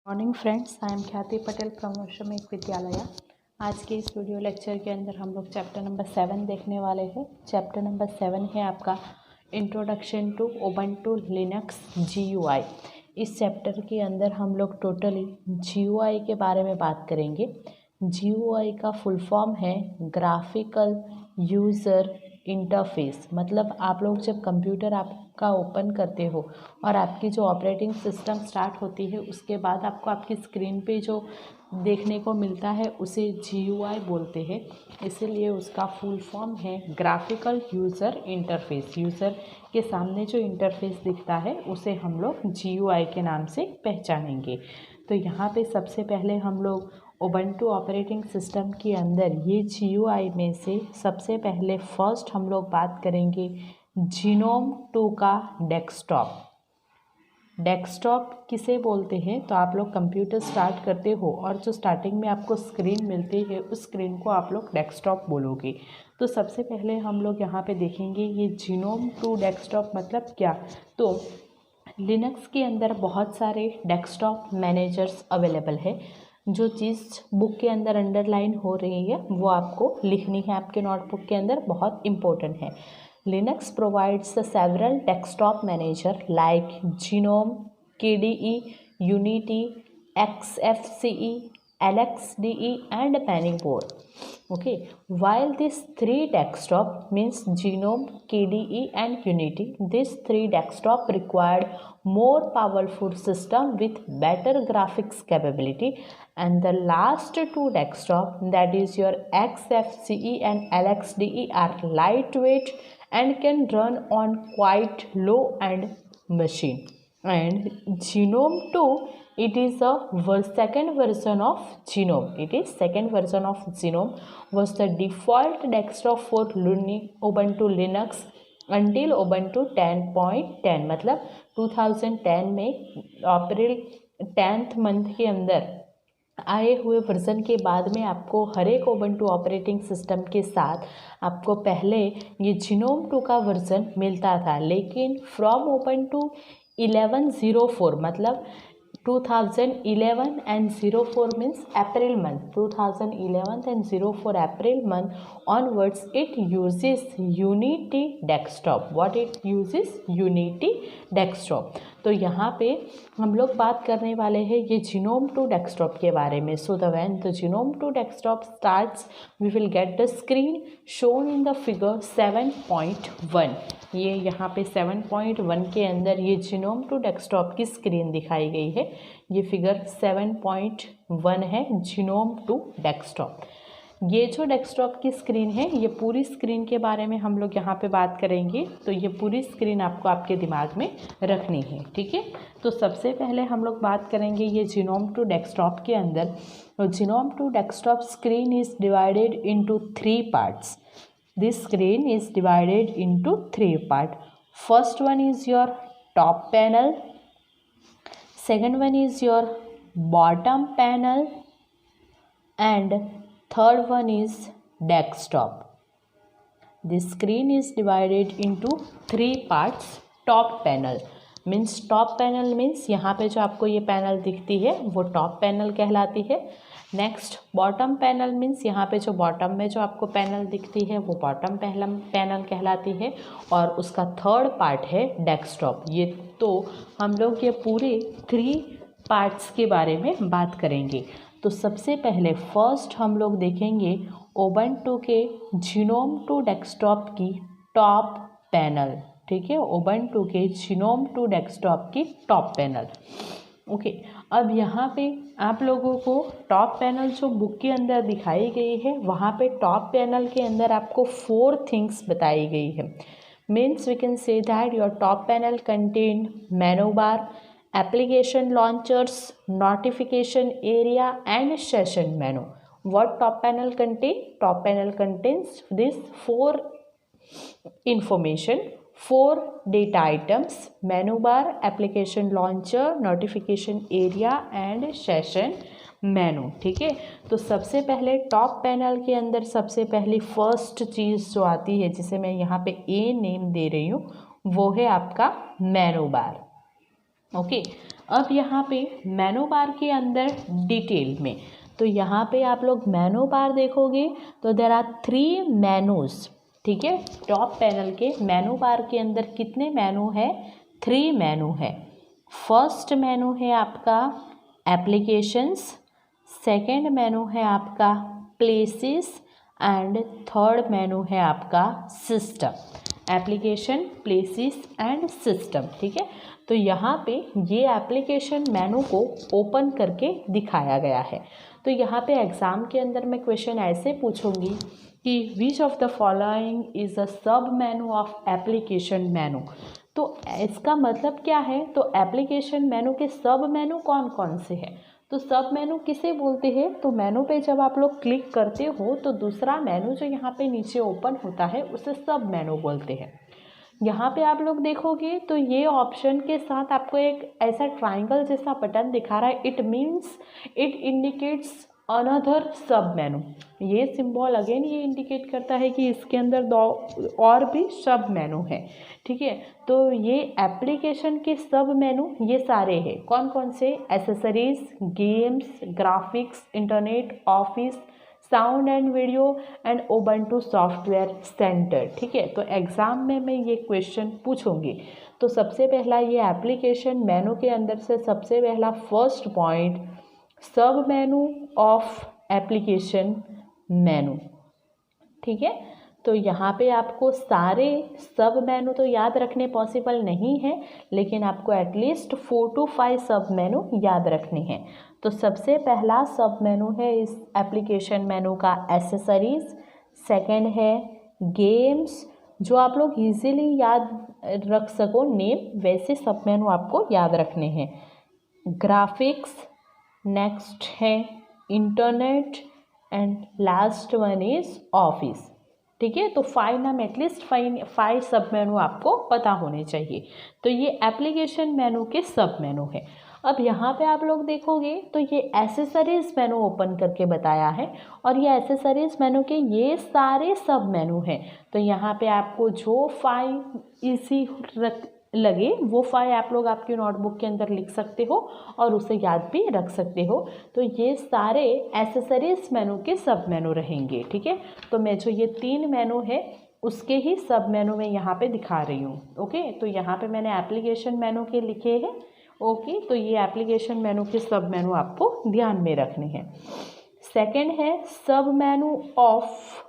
Morning friends, I am ख्याति Patel from एक विद्यालय। आज के इस वीडियो लेक्चर के अंदर हम लोग चैप्टर नंबर 7 देखने वाले हैं। चैप्टर नंबर 7 है आपका introduction to Ubuntu Linux GUI। इस चैप्टर के अंदर हम लोग टोटली GUI के बारे में बात करेंगे। GUI का फुल फॉर्म है ग्राफिकल यूज़र इंटरफेस। मतलब आप लोग जब कंप्यूटर आपका ओपन करते हो और आपकी जो ऑपरेटिंग सिस्टम स्टार्ट होती है, उसके बाद आपको आपकी स्क्रीन पे जो देखने को मिलता है उसे GUI बोलते हैं। इसीलिए उसका फुल फॉर्म है ग्राफिकल यूज़र इंटरफेस। यूज़र के सामने जो इंटरफेस दिखता है उसे हम लोग GUI के नाम से पहचानेंगे। तो यहाँ पे सबसे पहले हम लोग उबंटू ऑपरेटिंग सिस्टम के अंदर ये GUI में से सबसे पहले फर्स्ट हम लोग बात करेंगे जीनोम 2 का डेस्कटॉप। डेस्कटॉप किसे बोलते हैं? तो आप लोग कंप्यूटर स्टार्ट करते हो और जो स्टार्टिंग में आपको स्क्रीन मिलती है उस स्क्रीन को आप लोग डेस्कटॉप बोलोगे। तो सबसे पहले हम लोग यहाँ पे देखेंगे ये जीनोम 2 डेस्कटॉप मतलब क्या। तो लिनक्स के अंदर बहुत सारे डेस्कटॉप मैनेजर्स अवेलेबल है। जो चीज़ बुक के अंदर अंडरलाइन हो रही है वो आपको लिखनी है आपके नोटबुक के अंदर, बहुत इम्पोर्टेंट है। Linux provides the several desktop manager like GNOME, KDE, Unity, XFCE, LXDE and many more. Okay, while these three desktop means GNOME, KDE and Unity, these three desktop required more powerful system with better graphics capability, and the last two desktop, that is your XFCE and LXDE, are lightweight and can run on quite low end machine. And GNOME 2, it is a second version of GNOME. It is second version of GNOME was the default desktop for Ubuntu Linux until Ubuntu 10.10। मतलब 2010 में अप्रैल 10th month के अंदर आए हुए version के बाद में आपको हर एक उबंटू ऑपरेटिंग सिस्टम के साथ आपको पहले ये जीनोम 2 का वर्जन मिलता था। लेकिन फ्रॉम उबंटू 11.04 मतलब 2011 and 04 means April month, 2011 and 04 April month onwards it uses Unity desktop. What it uses? Unity desktop. तो यहाँ पे हम लोग बात करने वाले हैं ये जीनोम 2 डेस्कटॉप के बारे में। So the when the GNOME 2 desktop starts we will get the screen shown in the figure 7.1। ये यहाँ पे 7.1 के अंदर ये जीनोम 2 डेस्कटॉप की स्क्रीन दिखाई गई है। ये फिगर 7.1 है जीनोम 2 डेस्कटॉप। ये जो डेस्कटॉप की स्क्रीन है ये पूरी स्क्रीन के बारे में हम लोग यहाँ पे बात करेंगे। तो ये पूरी स्क्रीन आपको आपके दिमाग में रखनी है, ठीक है। तो सबसे पहले हम लोग बात करेंगे ये जीनोम 2 डेस्कटॉप के अंदर। Genome 2 desktop screen is divided into 3 parts. This screen is divided into 3 part. First one is your top panel, second one is your bottom panel and third one is desktop. This screen is divided into 3 parts. Top panel means यहाँ पे जो आपको ये panel दिखती है वो top panel कहलाती है। नेक्स्ट बॉटम पैनल मीन्स यहाँ पे जो बॉटम में जो आपको पैनल दिखती है वो बॉटम पैनल कहलाती है। और उसका थर्ड पार्ट है डेस्कटॉप। ये तो हम लोग ये पूरे 3 पार्ट्स के बारे में बात करेंगे। तो सबसे पहले फर्स्ट हम लोग देखेंगे उबंटू के जीनोम 2 डेस्कटॉप की टॉप पैनल, ठीक है। उबंटू के जीनोम 2 डेस्कटॉप की टॉप पैनल। ओके, अब यहाँ पे आप लोगों को टॉप पैनल जो बुक के अंदर दिखाई गई है वहाँ पे टॉप पैनल के अंदर आपको 4 थिंग्स बताई गई है। Means we can say that your top panel contain menu bar, application launchers, notification area and session menu. What top panel contain? Top panel contains these 4 information, 4 data items: menu bar, application launcher, notification area and session menu, ठीक है। तो सबसे पहले top panel के अंदर सबसे पहली first चीज़ जो आती है जिसे मैं यहाँ पे ए नेम दे रही हूँ वो है आपका मेनू बार। ओके, अब यहाँ पे मेनू बार के अंदर डिटेल में, तो यहाँ पे आप लोग मेनू बार देखोगे तो देयर आर 3 मेनूज, ठीक है। टॉप पैनल के मेनू बार के अंदर कितने मेनू है? 3 मेनू है। फर्स्ट मेनू है आपका एप्लीकेशंस, सेकंड मेनू है आपका प्लेसेस एंड थर्ड मेनू है आपका system. Application, places and system, ठीक है। तो यहाँ पे ये एप्लीकेशन मेनू को ओपन करके दिखाया गया है। तो यहाँ पे एग्ज़ाम के अंदर मैं क्वेश्चन ऐसे पूछूंगी कि which of the following is a सब मेनू ऑफ एप्लीकेशन मेनू। तो इसका मतलब क्या है? तो एप्लीकेशन मेनू के सब मेनू कौन कौन से हैं? तो सब मेनू किसे बोलते हैं? तो मेनू पे जब आप लोग क्लिक करते हो तो दूसरा मेनू जो यहाँ पे नीचे ओपन होता है उसे सब मेनू बोलते हैं। यहाँ पे आप लोग देखोगे तो ये ऑप्शन के साथ आपको एक ऐसा ट्राइंगल जैसा बटन दिखा रहा है। It means it indicates another सब मेनू। ये सिंबल अगेन ये इंडिकेट करता है कि इसके अंदर दो और भी सब मेनू है, ठीक है। तो ये एप्लीकेशन के सब मेनू ये सारे हैं। कौन कौन से? Accessories, games, graphics, internet, office, sound and video and Ubuntu software centre, ठीक है। तो एग्ज़ाम में मैं ये क्वेश्चन पूछूंगी। तो सबसे पहला ये एप्लीकेशन मेनू के अंदर से सबसे पहला फर्स्ट पॉइंट, सब मेनू ऑफ एप्लीकेशन मेनू, ठीक है। तो यहाँ पे आपको सारे सब मेनू तो याद रखने पॉसिबल नहीं है, लेकिन आपको एटलीस्ट 4 to 5 सब मेनू याद रखने हैं। तो सबसे पहला सब मेनू है इस एप्लीकेशन मेनू का एसेसरीज, सेकंड है गेम्स, जो आप लोग इजीली याद रख सको नेम, वैसे सब मेनू आपको याद रखने हैं। ग्राफिक्स, नेक्स्ट है internet and last one is office, ठीक है। तो 5 नाम एटलीस्ट 5 सब मेनू आपको पता होने चाहिए। तो ये एप्लीकेशन मेनू के सब मेनू है। अब यहाँ पे आप लोग देखोगे तो ये एसेसरीज मेनू ओपन करके बताया है, और ये एसेसरीज मेनू के ये सारे सब मेनू हैं। तो यहाँ पे आपको जो 5 इजी लगे वो 5 आप लोग आपकी नोटबुक के अंदर लिख सकते हो और उसे याद भी रख सकते हो। तो ये सारे एसेसरीज मेनू के सब मेनू रहेंगे, ठीक है। तो मैं जो ये 3 मेनू है उसके ही सब मेनू में यहाँ पे दिखा रही हूँ, ओके। तो यहाँ पे मैंने एप्लीकेशन मेनू के लिखे हैं, ओके। तो ये एप्लीकेशन मेनू के सब मेनू आपको ध्यान में रखने हैं। सेकेंड है सब menu of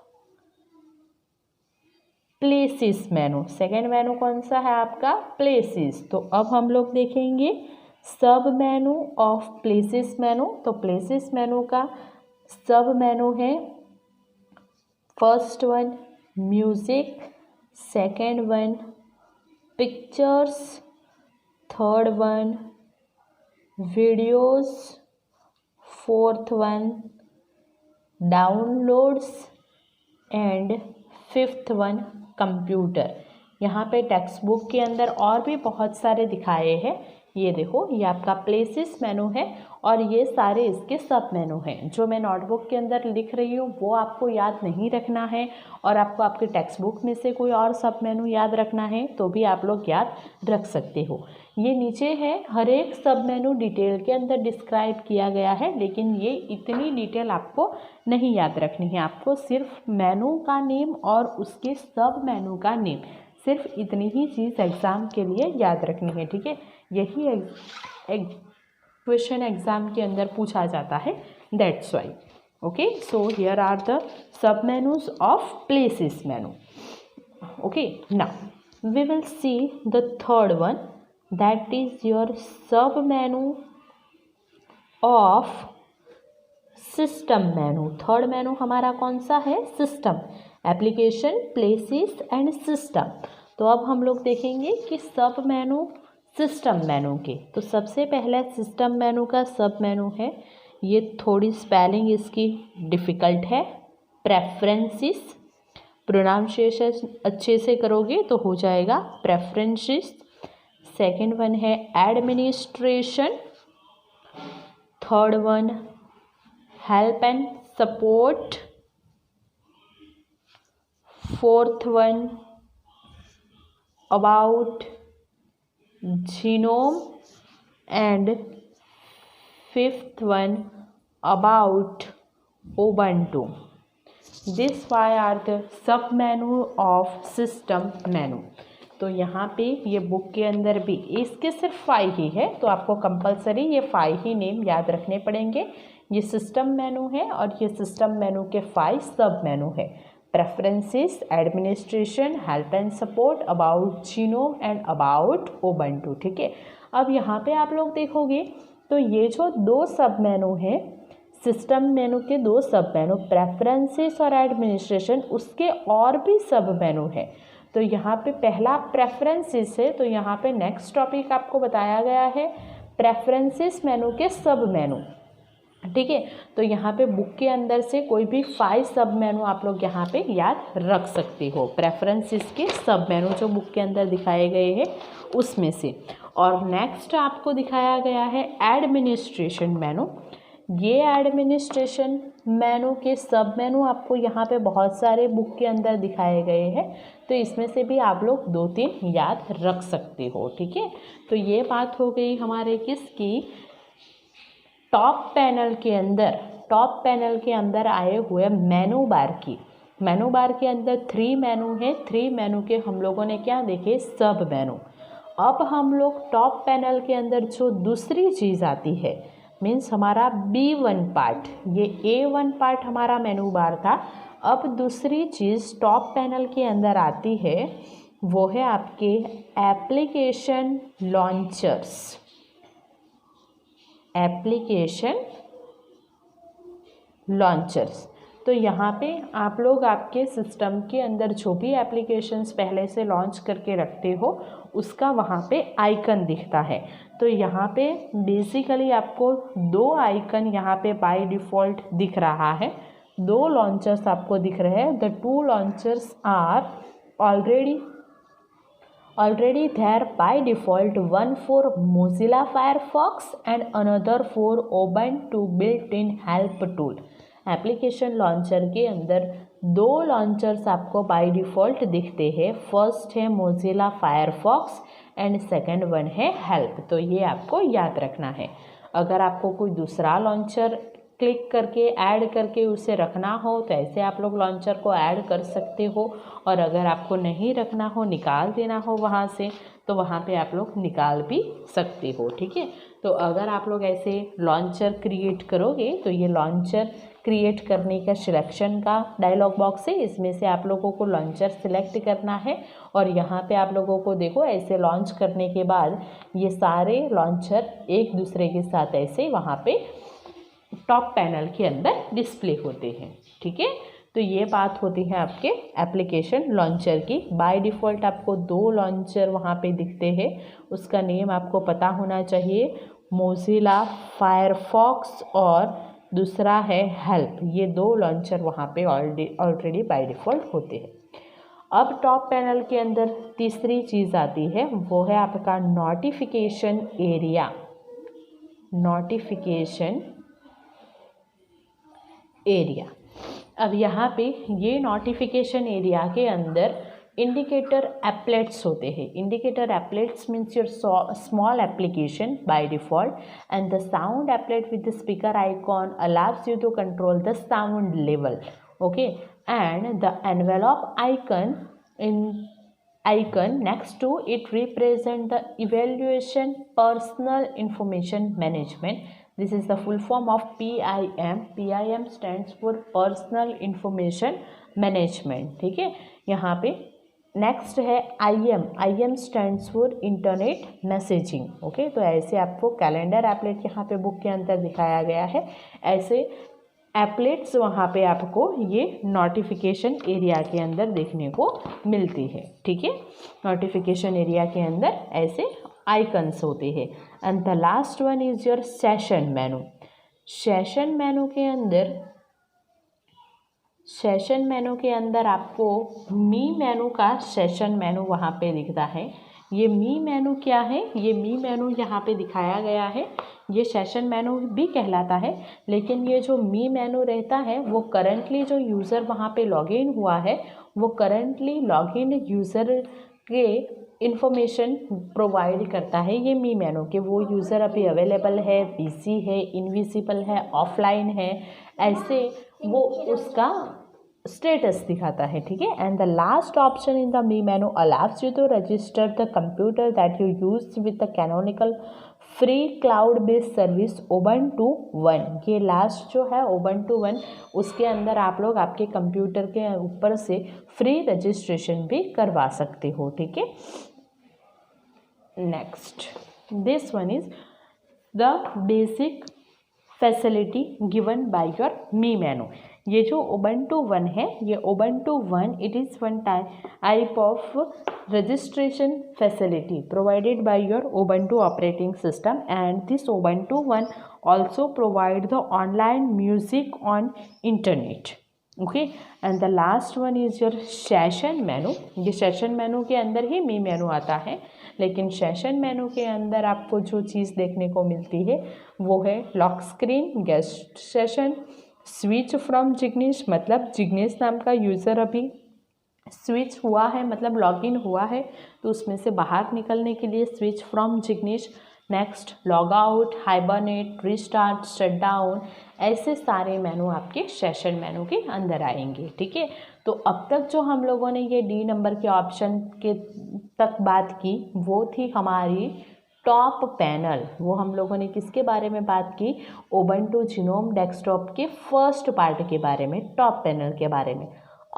places menu. Second मेनू कौन सा है आपका? प्लेसेस। तो अब हम लोग देखेंगे सब मेनू ऑफ प्लेसेस मेनू। तो प्लेसेस मेनू का सब मेनू है first one music, second one pictures, third one videos, fourth one downloads and fifth one computer. यहाँ पे टेक्स्ट बुक के अंदर और भी बहुत सारे दिखाए हैं। ये देखो, ये आपका प्लेसेस मेनू है और ये सारे इसके सब मेनू हैं। जो मैं नोटबुक के अंदर लिख रही हूँ वो आपको याद नहीं रखना है, और आपको आपके टेक्स्ट बुक में से कोई और सब मेनू याद रखना है तो भी आप लोग याद रख सकते हो। ये नीचे है, हर एक सब मेनू डिटेल के अंदर डिस्क्राइब किया गया है, लेकिन ये इतनी डिटेल आपको नहीं याद रखनी है। आपको सिर्फ मेनू का नेम और उसके सब मेनू का नेम, सिर्फ इतनी ही चीज़ एग्ज़ाम के लिए याद रखनी है, ठीक है। यही क्वेश्चन एग्ज़ाम के अंदर पूछा जाता है, that's why, okay. So here are the sub menus of places menu, okay. Now we will see the third one, that is your sub menu of system menu. Third menu हमारा कौन सा है? System, application, places and system. तो अब हम लोग देखेंगे कि सब मेनू सिस्टम मेनू के। तो सबसे पहले सिस्टम मेनू का सब मेनू है, ये थोड़ी स्पेलिंग इसकी डिफ़िकल्ट है, प्रेफरेंसेस। प्रोनाउंसिएशन अच्छे से करोगे तो हो जाएगा प्रेफरेंसेस। सेकंड वन है administration, third one help and support, fourth one about genome and fifth one about Ubuntu. This five are the सब मेनू ऑफ सिस्टम मेनू। तो यहाँ पे ये बुक के अंदर भी इसके सिर्फ 5 ही है, तो आपको कंपलसरी ये 5 ही नेम याद रखने पड़ेंगे। ये सिस्टम मेनू है और ये सिस्टम मेनू के 5 सब मेनू है। Preferences, administration, help and support, about genome and about Ubuntu. ठीक है, अब यहाँ पे आप लोग देखोगे तो ये जो 2 सब मेनू हैं, सिस्टम मेनू के 2 सब मेनू, प्रेफरेंसेस और एडमिनिस्ट्रेशन, उसके और भी सब मेनू है। तो यहाँ पे पहला प्रेफरेंसेस है, तो यहाँ पे नेक्स्ट टॉपिक आपको बताया गया है प्रेफरेंसेस मेनू के सब मेनू। ठीक है, तो यहाँ पे बुक के अंदर से कोई भी 5 सब मेनू आप लोग यहाँ पे याद रख सकते हो, प्रेफरेंसेस के सब मेनू जो बुक के अंदर दिखाए गए हैं उसमें से। और नेक्स्ट आपको दिखाया गया है एडमिनिस्ट्रेशन मेनू। ये एडमिनिस्ट्रेशन मेनू के सब मेनू आपको यहाँ पे बहुत सारे बुक के अंदर दिखाए गए हैं, तो इसमें से भी आप लोग 2-3 याद रख सकते हो। ठीक है, तो ये बात हो गई हमारे किसकी, टॉप पैनल के अंदर आए हुए मेनू बार की। मेनू बार के अंदर 3 मेनू है, 3 मेनू के हम लोगों ने क्या देखे, सब मेनू। अब हम लोग टॉप पैनल के अंदर जो दूसरी चीज़ आती है, मीन्स हमारा B1 पार्ट, ये A1 पार्ट हमारा मेनू बार था। अब दूसरी चीज़ टॉप पैनल के अंदर आती है, वो है आपके एप्लीकेशन लॉन्चर्स। एप्लीकेशन लॉन्चर्स, तो यहाँ पे आप लोग आपके सिस्टम के अंदर जो भी एप्लीकेशंस पहले से लॉन्च करके रखते हो उसका वहाँ पे आइकन दिखता है। तो यहाँ पे बेसिकली आपको 2 आइकन यहाँ पे बाय डिफ़ॉल्ट दिख रहा है, 2 लॉन्चर्स आपको दिख रहे हैं। The 2 launchers are already there by default, one for Mozilla Firefox and another for Ubuntu built-in help tool। Application launcher के अंदर 2 लॉन्चर्स आपको बाय डिफ़ॉल्ट दिखते हैं, फर्स्ट है Mozilla Firefox and second one है हेल्प। तो ये आपको याद रखना है। अगर आपको कोई दूसरा लॉन्चर क्लिक करके ऐड करके उसे रखना हो तो ऐसे आप लोग लॉन्चर को ऐड कर सकते हो, और अगर आपको नहीं रखना हो, निकाल देना हो वहाँ से, तो वहाँ पे आप लोग निकाल भी सकते हो। ठीक है, तो अगर आप लोग ऐसे लॉन्चर क्रिएट करोगे तो ये लॉन्चर क्रिएट करने का सिलेक्शन का डायलॉग बॉक्स है, इसमें से आप लोगों को लॉन्चर सिलेक्ट करना है। और यहाँ पे आप लोगों को देखो ऐसे लॉन्च करने के बाद ये सारे लॉन्चर एक दूसरे के साथ ऐसे वहाँ पे टॉप पैनल के अंदर डिस्प्ले होते हैं। ठीक है, तो ये बात होती है आपके एप्लीकेशन लॉन्चर की। बाय डिफ़ॉल्ट आपको 2 लॉन्चर वहाँ पे दिखते हैं, उसका नेम आपको पता होना चाहिए, मोजिला फायरफॉक्स और दूसरा है हेल्प। ये 2 लॉन्चर वहाँ पे ऑलरेडी बाय डिफ़ॉल्ट होते हैं। अब टॉप पैनल के अंदर तीसरी चीज़ आती है, वो है आपका नोटिफिकेशन एरिया। नोटिफिकेशन एरिया, अब यहाँ पे ये नोटिफिकेशन एरिया के अंदर इंडिकेटर एप्लेट्स होते हैं। Indicator applets means your small application by default, and the sound applet with the speaker icon allows you to control the sound level. Okay, and the envelope icon next to it represent the evaluation personal information management. This is the full form of PIM. PIM stands for personal information management। ठीक है, यहाँ पे next है IM। IM stands for internet messaging. Okay, तो ऐसे आपको calendar applet यहाँ पे बुक के अंदर दिखाया गया है, ऐसे एप्लेट्स वहाँ पे आपको ये नोटिफिकेशन एरिया के अंदर देखने को मिलती है। ठीक है, नोटिफिकेशन एरिया के अंदर ऐसे आइकन्स होते हैं। And the last one is your session menu. Session मेनू के अंदर आपको मी मेनू का सेशन मेनू वहाँ पे दिखता है। ये मी मेनू क्या है, ये मी मेनू यहाँ पे दिखाया गया है, ये सेशन मेनू भी कहलाता है, लेकिन ये जो मी मेनू रहता है वो करंटली जो यूज़र वहाँ पे लॉगिन हुआ है वो करंटली लॉगिन यूज़र के इंफॉर्मेशन प्रोवाइड करता है ये मी मेनू कि वो यूज़र अभी अवेलेबल है, बिजी है, इनविजिबल है, ऑफलाइन है, ऐसे वो उसका स्टेटस दिखाता है, ठीक है। And the last option in the me menu allows you to register the computer that you use with the Canonical free cloud based service Ubuntu 1। ये लास्ट जो है Ubuntu 1, उसके अंदर आप लोग आपके कंप्यूटर के ऊपर से फ्री रजिस्ट्रेशन भी करवा सकते हो, ठीक है। Next, this one is the basic facility given by your me मेनू। ये जो Ubuntu 1 है, ये Ubuntu 1 it is one type of registration facility provided by your Ubuntu operating system, and this Ubuntu 1 also provide the online music on internet, okay। and the last one is your session menu। ये session menu के अंदर ही मी मेनू आता है, लेकिन session मेनू के अंदर आपको जो चीज़ देखने को मिलती है वो है lock screen, guest session, switch from Jignesh, मतलब जिग्नेश नाम का यूज़र अभी स्विच हुआ है, मतलब लॉगिन हुआ है, तो उसमें से बाहर निकलने के लिए switch from Jignesh. Next, log out, hibernate, restart, shut down, ऐसे सारे मेनू आपके सेशन मेनू के अंदर आएंगे, ठीक है। तो अब तक जो हम लोगों ने ये डी नंबर के ऑप्शन के तक बात की वो थी हमारी टॉप पैनल। वो हम लोगों ने किसके बारे में बात की? Ubuntu GNOME डेस्कटॉप के फर्स्ट पार्ट के बारे में, टॉप पैनल के बारे में।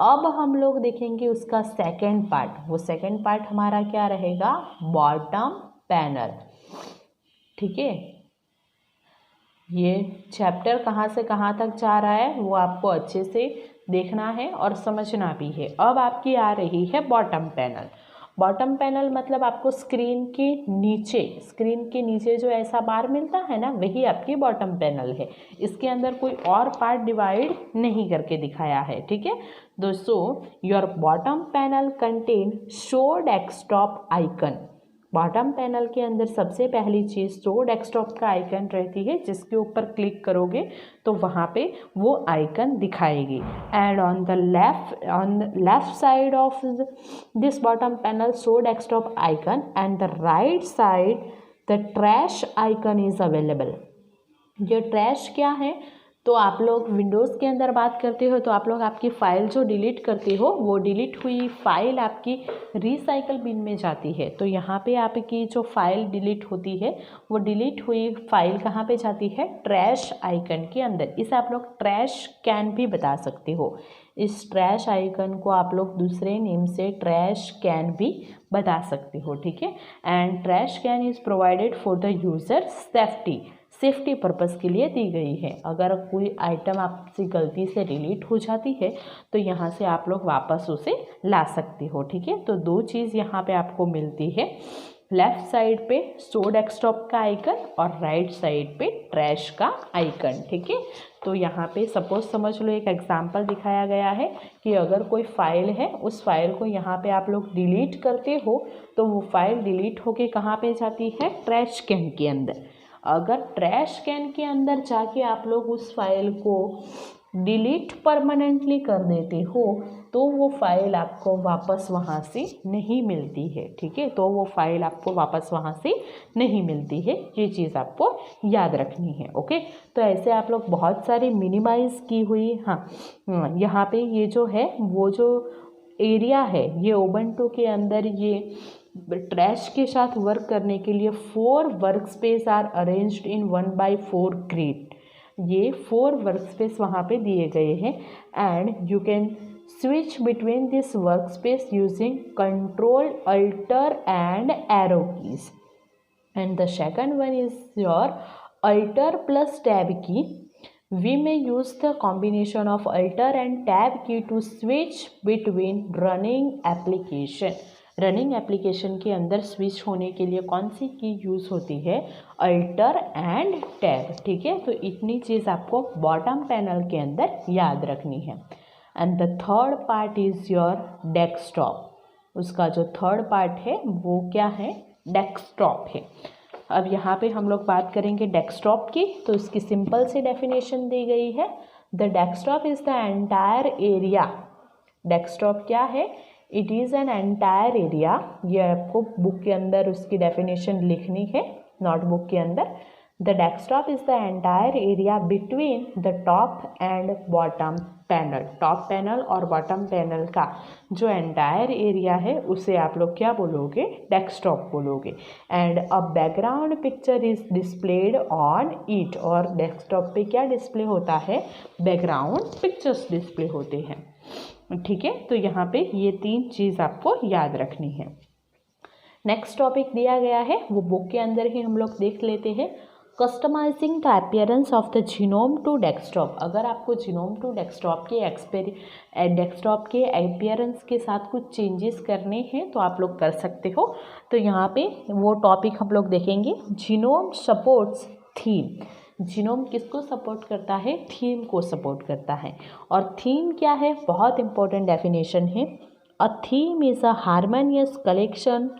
अब हम लोग देखेंगे उसका सेकंड पार्ट। वो सेकंड पार्ट हमारा क्या रहेगा? बॉटम पैनल, ठीक है। ये चैप्टर कहाँ से कहाँ तक जा रहा है वो आपको अच्छे से देखना है और समझना भी है। अब आपकी आ रही है बॉटम पैनल। बॉटम पैनल मतलब आपको स्क्रीन के नीचे जो ऐसा बार मिलता है ना, वही आपकी बॉटम पैनल है। इसके अंदर कोई और पार्ट डिवाइड नहीं करके दिखाया है, ठीक है दोस्तों। Your bottom panel contain show desktop icon. Bottom panel के अंदर सबसे पहली चीज़ शो डेस्कटॉप का आइकन रहती है, जिसके ऊपर क्लिक करोगे तो वहाँ पे वो आइकन दिखाएगी। And on the left side of this bottom panel show desktop icon and the right side the trash icon is available. ये ट्रैश क्या है? तो आप लोग विंडोज़ के अंदर बात करते हो तो आप लोग आपकी फ़ाइल जो डिलीट करते हो, वो डिलीट हुई फ़ाइल आपकी रिसाइकल बिन में जाती है। तो यहाँ पे आपकी जो फ़ाइल डिलीट होती है, वो डिलीट हुई फ़ाइल कहाँ पे जाती है? ट्रैश आइकन के अंदर। इसे आप लोग ट्रैश कैन भी बता सकते हो। इस ट्रैश आइकन को आप लोग दूसरे नेम से ट्रैश कैन भी बता सकते हो, ठीक है। And trash can is provided for the user safety purpose के लिए दी गई है। अगर कोई आइटम आपसे गलती से डिलीट हो जाती है तो यहाँ से आप लोग वापस उसे ला सकते हो, ठीक है। तो दो चीज़ यहाँ पे आपको मिलती है, लेफ़्ट साइड पे शो डेस्कटॉप का आइकन और राइट साइड पे ट्रैश का आइकन, ठीक है। तो यहाँ पे सपोज समझ लो एक एग्जांपल दिखाया गया है कि अगर कोई फ़ाइल है, उस फाइल को यहाँ पे आप लोग डिलीट करते हो तो वो फाइल डिलीट होके कहाँ पे जाती है? ट्रैश कैन के अंदर। अगर ट्रैश कैन के अंदर जाके आप लोग उस फाइल को डिलीट परमानेंटली कर देते हो तो वो फाइल आपको वापस वहाँ से नहीं मिलती है, ठीक है। तो वो फाइल आपको वापस वहाँ से नहीं मिलती है, ये चीज़ आपको याद रखनी है, ओके। तो ऐसे आप लोग बहुत सारी मिनिमाइज़ की हुई, यहाँ पे ये जो है वो जो एरिया है, ये Ubuntu के अंदर ये ट्रैश के साथ वर्क करने के लिए 4 workspace are arranged in 1/4 grid. ये 4 वर्क स्पेस वहाँ पे दिए गए हैं and you can switch between this workspace using control alter and arrow keys. And the second one is your alter plus tab key. We may use the combination of Alter and Tab key to switch between running application। Running application के अंदर switch होने के लिए कौन सी की use होती है? Alter and tab, ठीक है। तो इतनी चीज़ आपको बॉटम पैनल के अंदर याद रखनी है। And the third part is your desktop. उसका जो थर्ड पार्ट है वो क्या है? डेस्कटॉप है। अब यहाँ पे हम लोग बात करेंगे डेस्कटॉप की, तो इसकी सिंपल सी डेफिनेशन दी गई है। The desktop is the entire area. Desktop क्या है? It is an entire area, ये आपको बुक के अंदर उसकी डेफिनेशन लिखनी है नोटबुक के अंदर। The desktop is the entire area between the top and bottom panel. Top panel और बॉटम पैनल का जो एंटायर एरिया है उसे आप लोग क्या बोलोगे, डेस्कटॉप बोलोगे। And a background picture is displayed on it, और डेस्कटॉप पे क्या डिस्प्ले होता है, बैकग्राउंड पिक्चर्स डिस्प्ले होते हैं। ठीक है, तो यहाँ पे ये 3 चीज़ आपको याद रखनी है। नेक्स्ट टॉपिक दिया गया है वो बुक के अंदर ही हम लोग देख लेते हैं। Customising the appearance of the GNOME to desktop. अगर आपको जीनोम टू डेस्कटॉप के अपीयरेंस के साथ कुछ चेंजेस करने हैं तो आप लोग कर सकते हो। तो यहाँ पे वो टॉपिक हम लोग देखेंगे। Genome supports theme. जीनोम किसको सपोर्ट करता है, थीम को सपोर्ट करता है। और थीम क्या है, बहुत इंपॉर्टेंट डेफिनेशन है। A theme is a harmonious collection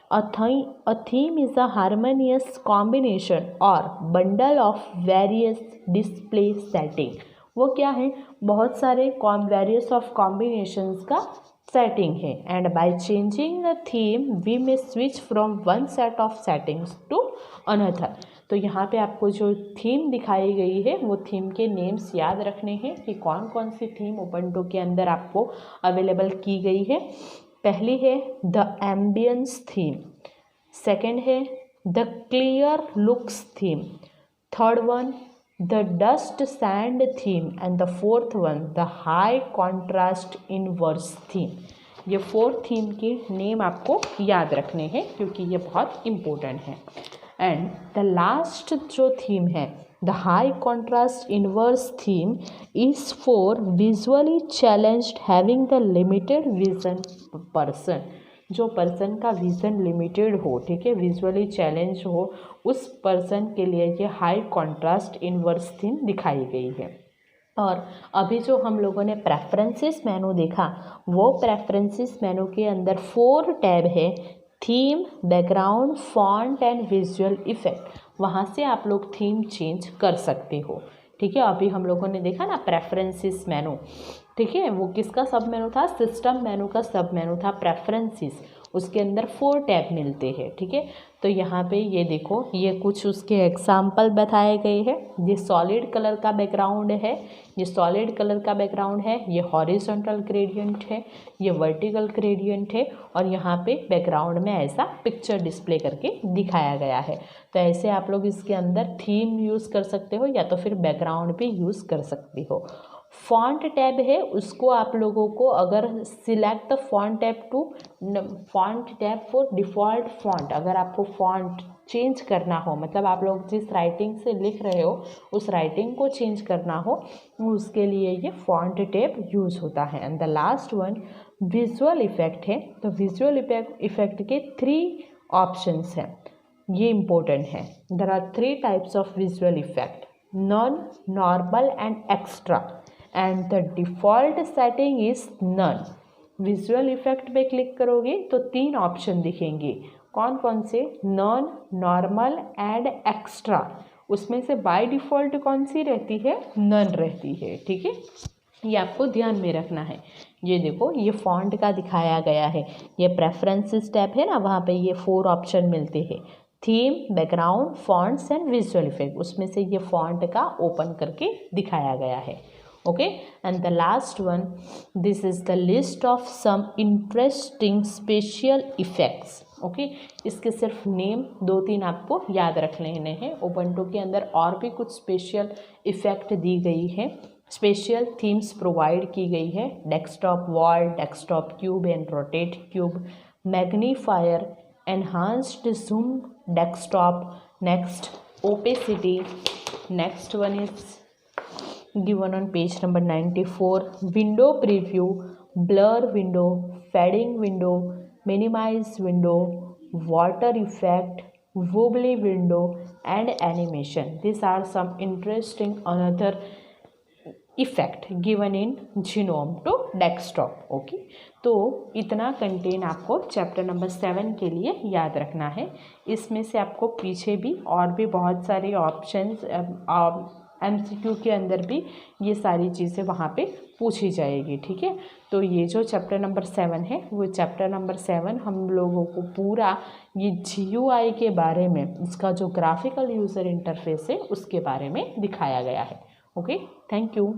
A theme is a harmonious combination or bundle of various display setting। वो क्या है, बहुत सारे वेरियस ऑफ कॉम्बिनेशंस का सेटिंग है। And by changing the theme we may switch from one set of settings to another. तो यहाँ पे आपको जो थीम दिखाई गई है वो थीम के नेम्स याद रखने हैं कि कौन कौन सी थीम उबंटू के अंदर आपको अवेलेबल की गई है। पहली है द एम्बियंस थीम, सेकेंड है the clear looks theme, third one the dust sand theme, and the fourth one the high contrast inverse theme. ये 4 थीम के नेम आपको याद रखने हैं क्योंकि ये बहुत इम्पोर्टेंट है। एंड द लास्ट जो थीम है the high contrast inverse theme is for visually challenged having the limited vision person. जो पर्सन का विज़न लिमिटेड हो, ठीक है, विजुअली चैलेंज हो, उस पर्सन के लिए ये हाई कॉन्ट्रास्ट इनवर्स थीम दिखाई गई है। और अभी जो हम लोगों ने प्रेफरेंसेस मेनू देखा वो प्रेफरेंसेस मेनू के अंदर 4 टैब है, theme, background, font and visual effect. वहाँ से आप लोग थीम चेंज कर सकते हो। ठीक है, अभी हम लोगों ने देखा ना प्रेफरेंसेस मेनू, ठीक है, वो किसका सब मेनू था, सिस्टम मेनू का सब मेनू था प्रेफरेंसेस। उसके अंदर 4 टैब मिलते हैं। ठीक है, तो यहाँ पे ये देखो, ये कुछ उसके एग्जाम्पल बताए गए हैं। ये सॉलिड कलर का बैकग्राउंड है, ये सॉलिड कलर का बैकग्राउंड है, ये हॉरिजॉन्टल ग्रेडियंट है, ये वर्टिकल ग्रेडियंट है, और यहाँ पे बैकग्राउंड में ऐसा पिक्चर डिस्प्ले करके दिखाया गया है। तो ऐसे आप लोग इसके अंदर थीम यूज़ कर सकते हो या तो फिर बैकग्राउंड भी यूज़ कर सकते हो। फॉन्ट टैब है, उसको आप लोगों को अगर select the font tab for default font, अगर आपको फॉन्ट चेंज करना हो, मतलब आप लोग जिस राइटिंग से लिख रहे हो उस राइटिंग को चेंज करना हो, उसके लिए ये फॉन्ट टैब यूज़ होता है। And the last one visual effect है। तो विजुअल इफेक्ट के 3 ऑप्शंस हैं, ये इम्पोर्टेंट है। There are 3 types of visual effect, none, normal and extra, and the default setting is none. Visual effect पे click करोगे तो 3 ऑप्शन दिखेंगे, कौन कौन से, नॉन, नॉर्मल एंड एक्स्ट्रा। उसमें से बाय डिफ़ॉल्ट कौन सी रहती है, नन रहती है। ठीक है, ये आपको ध्यान में रखना है। ये देखो, ये फॉन्ट का दिखाया गया है, ये प्रेफरेंसेस टैब है ना, वहाँ पे ये 4 ऑप्शन मिलते हैं, theme, background, fonts and visual effect. उसमें से ये फॉन्ट का ओपन करके दिखाया गया है। Okay, and the last one, this is the list of some interesting special effects. Okay, इसके सिर्फ नेम 2-3 आपको याद रख लेने हैं। उबंटू के अंदर और भी कुछ स्पेशल इफेक्ट दी गई है, स्पेशल थीम्स प्रोवाइड की गई है। Desktop wall, desktop cube and rotate cube, magnifier, enhanced zoom desktop, next opacity, next one is given on page number 94, window preview, blur window, fading window, minimize window, water effect, wobbly window and animation. These are some interesting another effect given in GNOME to desktop. Okay, तो इतना contain आपको chapter number 7 के लिए याद रखना है। इसमें से आपको पीछे भी और भी बहुत सारे ऑप्शंस MCQ के अंदर भी ये सारी चीज़ें वहाँ पे पूछी जाएगी, ठीक है। तो ये जो चैप्टर नंबर 7 है, वो चैप्टर नंबर 7 हम लोगों को पूरा ये GUI के बारे में, इसका जो ग्राफिकल यूज़र इंटरफेस है उसके बारे में दिखाया गया है। Okay, thank you.